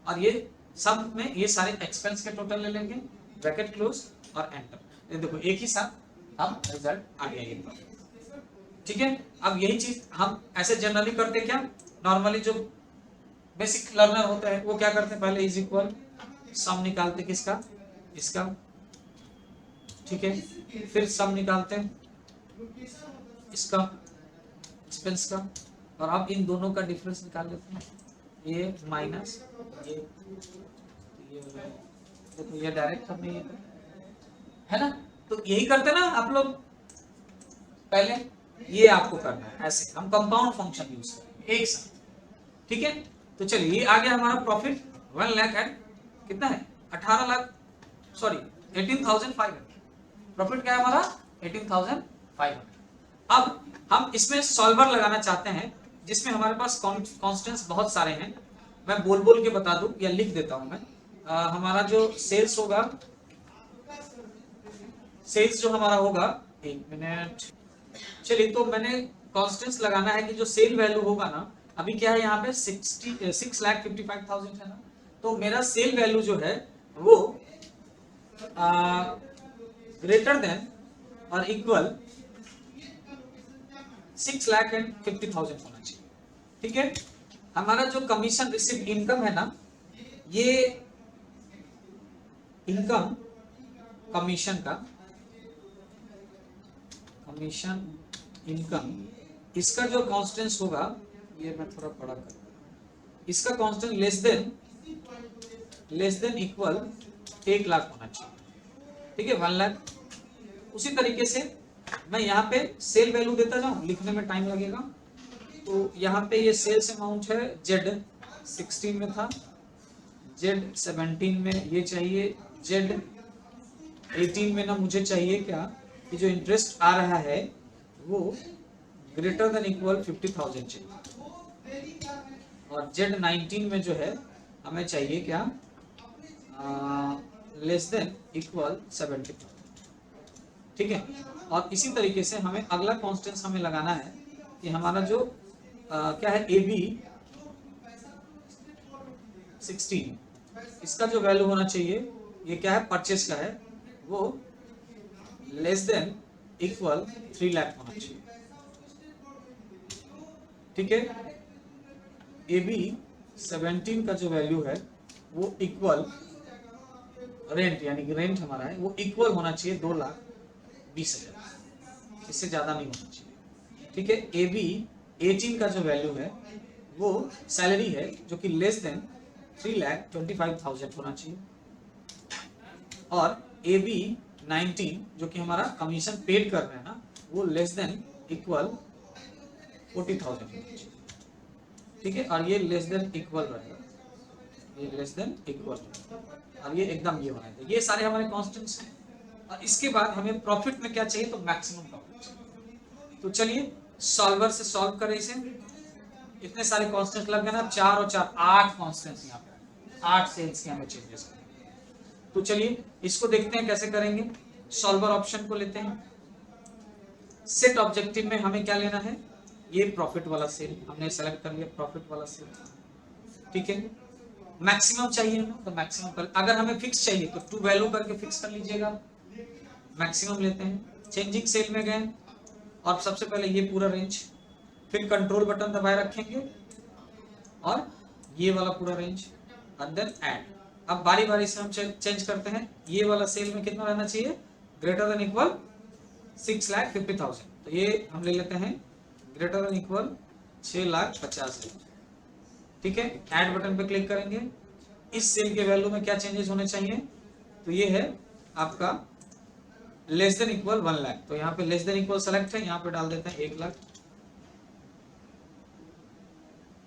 Speaker 2: और ये सम में ये सारे एक्सपेंस के टोटल ले लेंगे, ब्रैकेट क्लोज और एंटर। ये देखो एक ही साथ हम रिजल्ट आ गया ये, ठीक है। अब यही चीज हम ऐसे जनरली करते क्या, नॉर्मली जो बेसिक लर्नर होते हैं वो क्या करते हैं, पहले इज इक्वल सम निकालते किसका, इसका, ठीक है, फिर सम निकालते हैं इसका एक्सपेंस का, और अब इन दोनों का डिफरेंस निकाल लेते हैं, ये माइनस ये देखो ये डायरेक्ट हमने ये है ना, तो यही करते ना आप लोग, पहले ये आपको करना है, ऐसे हम कंपाउंड फंक्शन यूज करेंगे एक साथ, ठीक है। तो चलिए ये आ गया हमारा प्रॉफिट 1 लाख एंड कितना है 18 लाख, सॉरी 18,500, प्रॉफिट क्या है हमारा 18,500। अब हम इसमें सॉल्वर लगाना चाहते हैं जिसमें हमारे पास कॉन्स्टेंट्स बहुत सारे हैं, मैं बोल बोल के बता दूं या लिख देता हूं मैं। हमारा जो सेल्स होगा, सेल्स जो हमारा होगा, एक मिनट, चलिए तो मैंने कॉन्स्टेंट्स लगाना है कि जो सेल वैल्यू होगा ना, अभी क्या है यहाँ पे 6,55,000 है ना, तो मेरा सेल वैल्यू जो है वो ग्रेटर देन और इक्वल 6,50,000 होना चाहिए, ठीक है। हमारा जो कमीशन रिसीव इनकम है ना, ये इनकम कमीशन का, कमीशन इनकम, इसका जो कांस्टेंट होगा, ये मैं थोड़ा बड़ा कर, इसका constant less than equal 1 lakh होना चाहिए, ठीक है, 1 लाख। उसी तरीके से मैं यहाँ पे सेल वैल्यू देता जाऊं, लिखने में टाइम लगेगा, तो यहाँ पे ये सेल्स अमाउंट है Z 16 में था, Z 17 में ये चाहिए, Z 18 में ना मुझे चाहिए क्या कि जो इंटरेस्ट आ रहा है वो ग्रेटर देन इक्वल 50,000 चाहिए, और Z 19 में जो है हमें चाहिए क्या, लेस देन इक्वल 70,000, ठीक है। और इसी तरीके से हमें अगला कॉन्स्टेंट हमें लगाना है कि हमारा जो क्या है AB 16, इसका जो वैल्यू होना चाहिए, ये क्या है परचेस का है, वो लेस देन इक्वल 3 लाख होना चाहिए, ठीक है। AB 17 का जो वैल्यू है वो इक्वल रेंट, यानी कि रेंट हमारा है वो इक्वल होना चाहिए 2,20,000, इससे ज्यादा नहीं होना चाहिए, ठीक है। AB 18 का जो वैल्यू है वो सैलरी है जो कि लेस देन 3,25,000 होना चाहिए, और AB 19 जो कि हमारा कमीशन पेड कर रहे हैं ना, वो लेस देन इक्वल 40,000 होना चाहिए, ठीक है। और ये लेस देन इक्वल रहेगा, ये लेस देन इक्वल, और ये एकदम ये होना चाहिए। ये सारे हमारे कांस्टेंट्स हैं, और इसके बाद हमें प्रॉफिट में क्या चाहिए, तो मैक्सिमम प्रॉफिट चाहिए। तो चलिए सॉल्वर से सॉल्व करें इसे, इतने सारे कांस्टेंट्स लग गए ना, 4 और 4 8 कांस्टेंट्स यहाँ पे, 8 सेल्स के हमें चेंजेस करने। तो चलिए इसको देखते हैं कैसे करेंगे। सॉल्वर ऑप्शन को लेते हैं, सेट ऑब्जेक्टिव में हमें क्या लेना है, ये प्रॉफिट वाला सेल हमने सेलेक्ट कर लिया, प्रॉफिट वाला सेल, ठीक है। मैक्सिमम चाहिए ना, तो मैक्सिमम कर, अगर हमें फिक्स चाहिए तो टू वैल्यू करके फिक्स कर लीजिएगा, मैक्सिमम लेते हैं। चेंजिंग सेल में गए और सबसे पहले ये पूरा रेंज, फिर कंट्रोल बटन दबाए रखेंगे और ये वाला पूरा रेंज, और देन ऐड। अब बारी बारी से हम चेंज करते हैं, ये वाला सेल में कितना रहना चाहिए, ग्रेटर देन इक्वल 6,50,000, तो ये हम ले लेते हैं ग्रेटर देन इक्वल 6,50,000, ठीक है। ऐड बटन पे क्लिक करेंगे, इस सेल के वैल्यू में क्या चेंजेस होने चाहिए, तो ये है आपका लेस देन इक्वल 1 लाख। तो यहाँ पे लेस देन इक्वल सेलेक्ट है, यहाँ पे डाल देते हैं 1 लाख।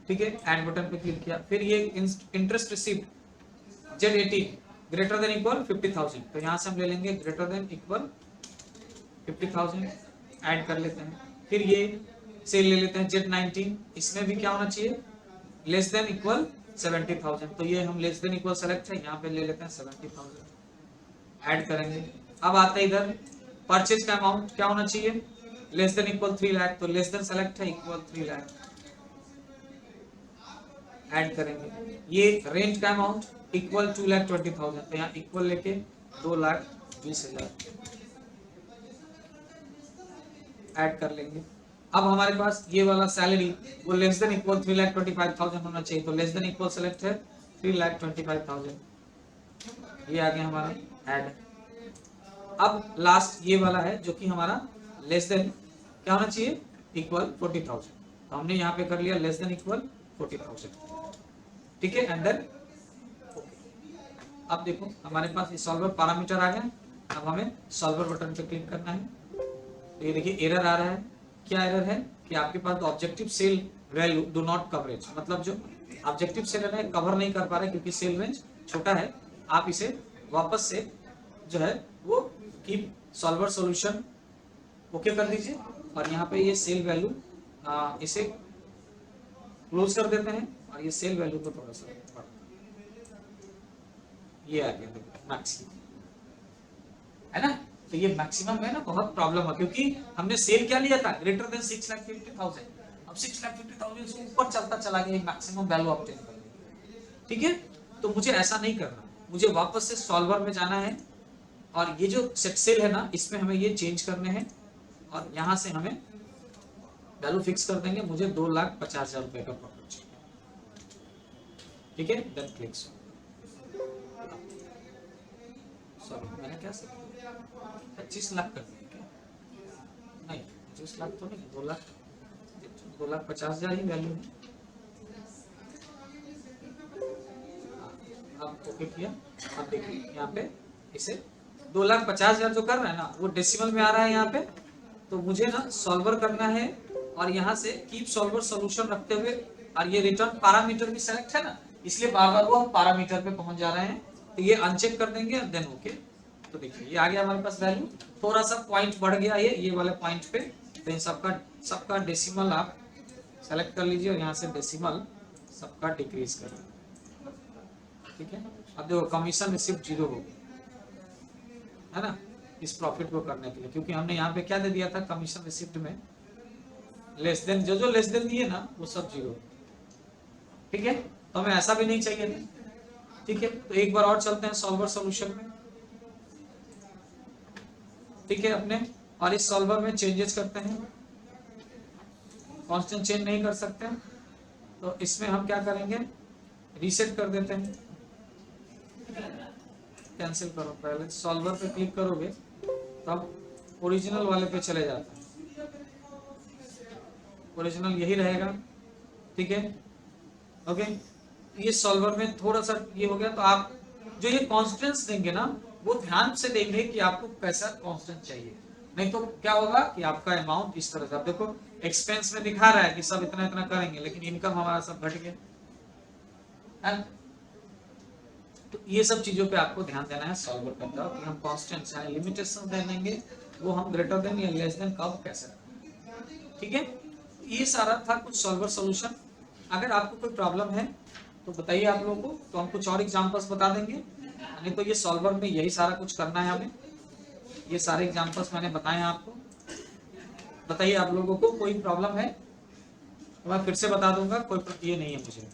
Speaker 2: ठीक है, ऐड बटन पे क्लिक किया। फिर ये interest received Z18 greater than equal 50,000, तो यहाँ से हम ले लेंगे ग्रेटर देन इक्वल 50,000, ऐड कर लेते हैं। फिर ये सेल ले लेते हैं Z19, इसमें भी क्या होना चाहिए, लेस देन इक्वल 70,000, तो ये हम लेस देन इक्वल सेलेक्ट है, यहाँ पे ले लेते हैं 70,000, ऐड करेंगे। अब आता है इधर परचेज का अमाउंट क्या होना चाहिए, लेस देन इक्वल 3 लाख, तो लेस देन सेलेक्ट है, इक्वल 3 लाख, ऐड करेंगे। ये रेंट का अमाउंट इक्वल 2,20,000, तो यहाँ इक्वल लेके 2,20,000 ऐड कर लेंगे। अब हमारे पास ये वाला सैलरी वो लेस देन इक्वल 3,25,000 होना चाहिए, तो लेस देन इक्वल सेलेक्ट है 3,25,000, ये आ गया हमारा ऐड। अब लास्ट ये वाला है जो कि हमारा लेस देन क्या होना चाहिए, इक्वल 40,000, तो हमने यहाँ पे कर लिया लेस देन इक्वल 40,000। ठीक है, अंदर अब देखो हमारे पास ये सॉल्वर पैरामीटर आ गया। अब हमें सॉल्वर बटन पे क्लिक करना है। तो ये देखिए एरर आ रहा है, क्या एरर है कि आपके पास objective cell value do not coverage, मतलब जो ऑब्जेक्टिव सेल है कवर नहीं कर पा रहे क्योंकि सेल रेंज छोटा है। आप इसे वापस से जो है वो कीप सॉल्वर सॉल्यूशन ओके कर दीजिए और यहाँ पे ये सेल वैल्यू इसे क्लोज कर देते हैं और ये सेल वैल्यू को थोड़ा सा ये आ गया मैक्सिमम, है ना। तो ये मैक्सिमम है ना, बहुत प्रॉब्लम है क्योंकि हमने सेल क्या लिया था, ग्रेटर देन 6,50,000। अब 6,50,000 से ऊपर चलता चला गया मैक्सिमम वैल्यू ऑब्टेन करने। ठीक है, तो मुझे ऐसा नहीं करना, मुझे वापस से सॉल्वर में जाना है और ये जो सेट सेल है ना इसमें हमें ये चेंज करने हैं और यहाँ से हमें वैल्यू फिक्स कर देंगे। मुझे 2,50,000 रुपए का प्रॉफिट चाहिए। ठीक है, देन क्लिक। सॉरी मैंने क्या 25 लाख कर दिया क्या, नहीं 25 लाख तो नहीं, 2,50,000 ही वैल्यू है। अब ओके किया। अब देखिए यहाँ पे इसे 2,50,000 जो कर रहा है ना वो डेसिमल में आ रहा है यहाँ पे, तो मुझे ना सॉल्वर करना है और यहाँ से कीप सॉल्वर सॉल्यूशन रखते हुए और ये रिटर्न पैरामीटर भी सेलेक्ट है ना, इसलिए बार बार वो हम पैरामीटर पे पहुंच जा रहे हैं। तो ये अनचेक कर देंगे और देन ओके। तो देखिए ये आ गया हमारे पास वैल्यू, थोड़ा सा पॉइंट बढ़ गया ये वाले पॉइंट पे। तो इन सबका डेसिमल आप सेलेक्ट कर लीजिए और यहाँ से डेसिमल सबका डिक्रीज कर लीजिए। ठीक है, अब देखो कमीशन रिसिप्ट 0 हो गया, है ना, इस प्रॉफिट को करने के लिए, क्योंकि हमने यहाँ पे क्या दे दिया था कमीशन रिसिप्ट में लेस देन, जो लेस देन दिए ना वो सब 0। ठीक है, तो हमें ऐसा भी नहीं चाहिए था। ठीक है, तो एक बार और चलते हैं सॉल्वर सॉल्यूशन में। ठीक है अपने, और इस सॉल्वर में चेंजेस करते हैं, कांस्टेंट चेंज नहीं कर सकते, तो इसमें हम क्या करेंगे रीसेट कर देते हैं। कैंसिल करो, पहले सॉल्वर पे क्लिक करोगे तब ओरिजिनल वाले पे चले जाते हैं, ओरिजिनल यही रहेगा। ठीक है, ओके। ये सॉल्वर में थोड़ा सा ये हो गया, तो आप जो ये कॉन्स्टेंट्स देंगे ना वो ध्यान से देंगे कि आपको कैसा कांस्टेंट चाहिए, नहीं तो क्या होगा कि आपका अमाउंट इस तरह से, आप देखो एक्सपेंस में दिखा रहा है कि सब इतना इतना करेंगे लेकिन इनकम हमारा सब घट गया। तो ये सब चीजों पे आपको ध्यान देना है सॉल्वर करते वक्त कि हम कांस्टेंट्स हैं लिमिटेशन दे देंगे, वो हम ग्रेटर देन या लेस देन कब कैसे। ठीक है, ये सारा था कुछ सॉल्वर सॉल्यूशन। अगर आपको कोई प्रॉब्लम है तो बताइए आप लोगों को, तो हम कुछ और एग्जांपल्स बता देंगे। नहीं तो ये सॉल्वर में यही सारा कुछ करना है हमें, ये सारे एग्जांपल्स मैंने बताए हैं आपको। बताइए आप लोगों को कोई प्रॉब्लम है तो मैं फिर से बता दूंगा, कोई ये नहीं है मुझे।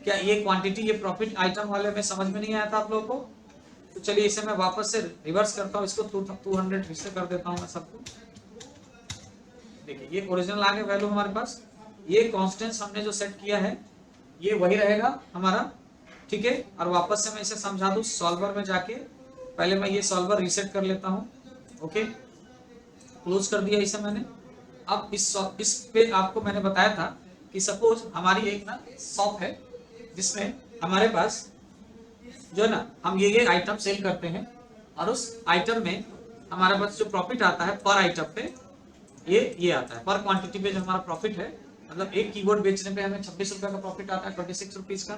Speaker 2: क्या ये क्वांटिटी ये प्रॉफिट आइटम वाले में समझ में नहीं आया था आप लोगों को? तो चलिए इसे मैं वापस से रिवर्स करता हूँ, इसको 200 फिर से कर देता हूँ मैं सबको। देखिए ये ओरिजिनल आ गया वैल्यू हमारे पास, ये कॉन्स्टेंट्स हमने जो सेट किया है ये वही रहेगा हमारा। ठीक है, और वापस से मैं इसे समझा दूं सॉल्वर में जाके, पहले मैं ये सॉल्वर रीसेट कर लेता हूं। ओके, क्लोज कर दिया इसे मैंने। अब इस पे आपको मैंने बताया था कि सपोज हमारी एक ना शॉप है जिसमें हमारे पास जो है ना हम ये आइटम सेल करते हैं और उस आइटम में हमारे पास जो प्रॉफिट आता है पर आइटम पे ये आता है, पर क्वांटिटी पे जो हमारा प्रॉफिट है, मतलब एक कीबोर्ड बेचने पे हमें 26 रुपए का प्रॉफिट आता है, 26 रुपीज का,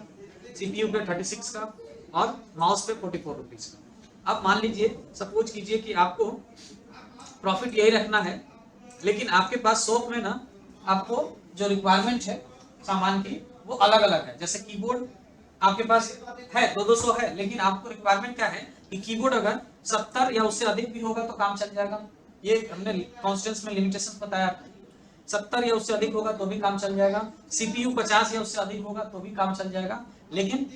Speaker 2: सीपीयू पे 36 का और माउस पे 44 रुपीज का। अब मान लीजिए, सपोज कीजिए कि आपको प्रॉफिट यही रखना है, लेकिन आपके पास शॉप में ना आपको जो रिक्वायरमेंट है सामान की वो अलग अलग है। जैसे कीबोर्ड आपके पास है 200 है, लेकिन आपको रिक्वायरमेंट क्या है कि कीबोर्ड अगर 70 या उससे अधिक भी होगा तो काम चल जाएगा। ये हमने कॉन्स्टेंट्स में लिमिटेशन बताया, 70 या उससे अधिक होगा तो भी काम चल जाएगा, सीपीयू 50 या उससे अधिक होगा तो भी काम चल जाएगा, लेकिन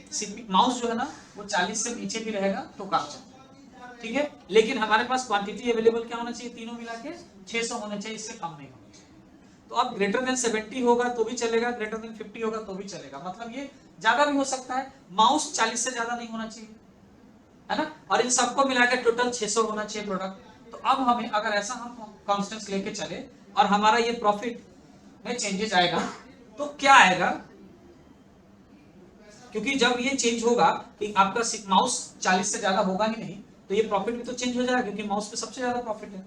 Speaker 2: माउस जो है ना वो 40 से नीचे भी रहेगा तो काम चलेगा, ठीक है। लेकिन हमारे पास क्वांटिटी अवेलेबल क्या होना चाहिए, तीनों मिला के 600 होने चाहिए, इससे कम नहीं होना चाहिए। तो अब ग्रेटर देन 70 होगा तो भी चलेगा, ग्रेटर देन 50 होगा तो भी चलेगा, मतलब ये ज्यादा भी हो सकता है। माउस 40 से ज्यादा नहीं होना चाहिए, है ना, और इन सबको मिला के टोटल 600 होना चाहिए प्रोडक्ट। तो अब हमें अगर ऐसा हम कॉन्स्टेंट्स लेके चले और हमारा ये प्रॉफिट में चेंजेस आएगा तो क्या आएगा, क्योंकि जब ये चेंज होगा कि आपका माउस 40 से ज्यादा होगा ही नहीं तो ये प्रॉफिट भी तो चेंज हो जाएगा, क्योंकि माउस पे सबसे ज्यादा प्रॉफिट है।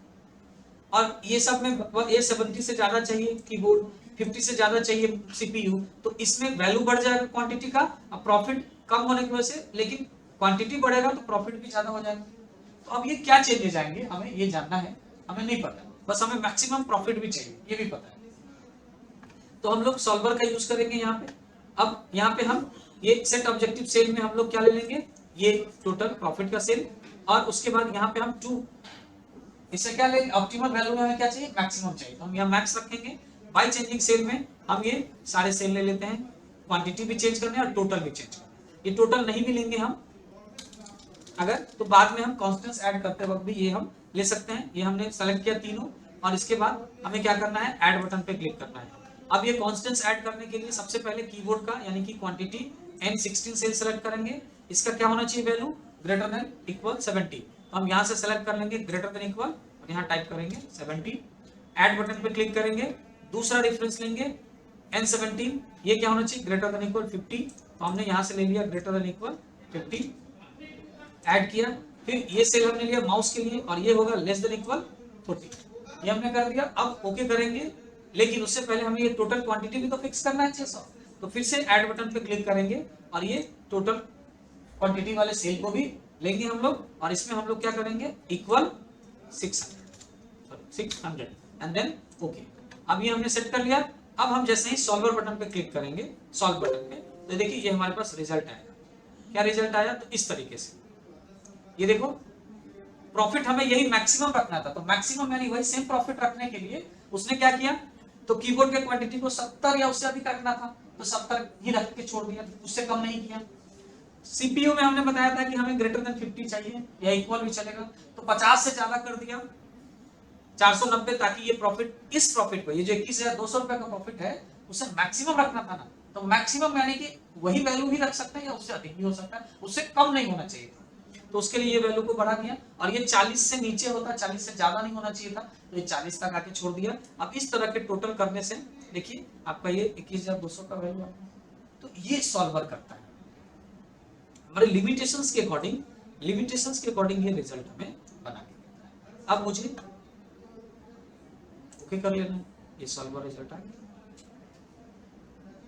Speaker 2: और ये सब में ये 70 से ज्यादा चाहिए कीबोर्ड, 50 से ज्यादा चाहिए सीपीयू, तो इसमें वैल्यू बढ़ जाएगा क्वांटिटी का, अब प्रॉफिट कम होने की वजह से, लेकिन क्वांटिटी बढ़ेगा तो प्रॉफिट भी ज्यादा हो जाएगा। तो अब ये क्या चेंजेस आएंगे हमें ये जानना है, हमें नहीं पता, बस हमें मैक्सिमम प्रॉफिट भी चाहिए, ये भी पता है। तो हम लोग सॉल्वर का यूज करेंगे यहाँ पे। अब यहाँ पे हम ये सेट ऑब्जेक्टिव सेल में हम लोग क्या ले लेंगे, ये टोटल प्रॉफिट का सेल, और उसके बाद यहाँ पे हम 2 इससे क्या लेंगे, ऑप्टिमल वैल्यू में हमें क्या चाहिए, मैक्सिमम चाहिए, तो हम यहाँ मैक्स रखेंगे। बाय चेंजिंग सेल में हम ये सारे सेल ले लेते हैं, क्वांटिटी भी चेंज करने और टोटल भी चेंज करने। ये टोटल नहीं भी लेंगे हम अगर, तो बाद में हम कॉन्स्टेंट्स ऐड करते वक्त भी ये हम ले सकते हैं। ये हमने सेलेक्ट किया तीनों, और इसके बाद हमें क्या करना है, ऐड बटन पे क्लिक करना है। अब ये कॉन्स्टेंट्स ऐड करने के लिए सबसे पहले कीबोर्ड का यानी कि क्वांटिटी N16 सेल सेलेक्ट करेंगे। इसका क्या होना चाहिए वैल्यू, ग्रेटर देन इक्वल 70। तो हम यहाँ से सेलेक्ट कर लेंगे ग्रेटर देन इक्वल, और यहाँ टाइप करेंगे 70, ऐड बटन पे क्लिक करेंगे। दूसरा रेफरेंस लेंगे N17, ये क्या होना चाहिए, ग्रेटर देन इक्वल 50, तो हमने यहाँ से ले लिया ग्रेटर देन इक्वल 50, ऐड किया। फिर ये सेल हमने लिया माउस के लिए, और ये होगा लेस देन इक्वल 40, ये हमने कर दिया। अब ओके करेंगे, लेकिन उससे पहले हमें ये टोटल क्वांटिटी भी तो फिक्स करना है 600, तो फिर से ऐड बटन पे क्लिक करेंगे और ये टोटल क्वांटिटी वाले सेल को भी लेंगे हम लोग, और इसमें हम लोग क्या करेंगे, इक्वल 600 एंड देन ओके। अब ये हमने सेट कर लिया। अब हम जैसे ही सॉल्वर बटन पे क्लिक करेंगे, सॉल्व बटन पे, तो देखिए ये हमारे पास रिजल्ट आएगा। क्या रिजल्ट आया, तो इस तरीके से ये देखो, प्रॉफिट हमें यही मैक्सिमम रखना था, तो मैक्सिमम यानी वही सेम प्रॉफिट रखने के लिए उसने क्या किया, तो कीबोर्ड के क्वांटिटी को 70 या उससे अधिक रखना था तो 70 ही रख के छोड़ दिया, उससे कम नहीं किया। सीपीयू में हमने बताया था कि हमें ग्रेटर देन 50 चाहिए या इक्वल भी चलेगा, तो 50 से ज्यादा कर दिया 490, ताकि ये प्रॉफिट, इस प्रॉफिट को, ये जो 21,200 रुपए का प्रॉफिट है उसे मैक्सिमम रखना था ना, तो मैक्सिमम यानी कि वही वैल्यू भी रख सकते हैं या उससे अधिक भी हो सकता है, उससे कम नहीं होना चाहिए था। तो उसके लिए ये वैल्यू को बढ़ा दिया, और ये 40 से नीचे होता, 40 से ज्यादा नहीं होना चाहिए था, तो ये 40 तक आके छोड़ दिया। अब इस तरह के टोटल करने से देखिए आपका ये 21,200 का वैल्यू आता है। तो ये सॉल्वर करता है हमारे लिमिटेशंस के अकॉर्डिंग, ये रिजल्ट हमें बना के देता है। अब मुझे ओके कर लेना है, ये सॉल्वर रिजल्ट आ गया,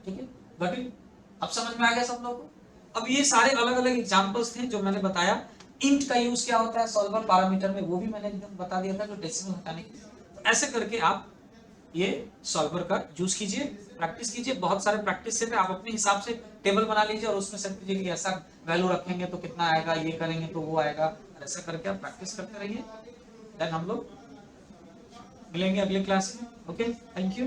Speaker 2: ठीक है। बट अब समझ में आ गया सब लोगों को। अब ये सारे अलग अलग एग्जांपल्स थे जो मैंने बताया। इंट का यूज क्या होता है सॉल्वर पैरामीटर में, वो भी मैंने एकदम बता दिया था, जो डेसिमल हटाने के लिए। तो ऐसे करके आप ये सॉल्वर का यूज कीजिए, प्रैक्टिस कीजिए, बहुत सारे प्रैक्टिस से आप अपने हिसाब से टेबल बना लीजिए और उसमें सेट कीजिए कि ऐसा वैल्यू रखेंगे तो कितना आएगा, ये करेंगे तो वो आएगा, ऐसा करके आप प्रैक्टिस करते रहिए। देन हम लोग मिलेंगे अगले क्लास में। Okay, thank you.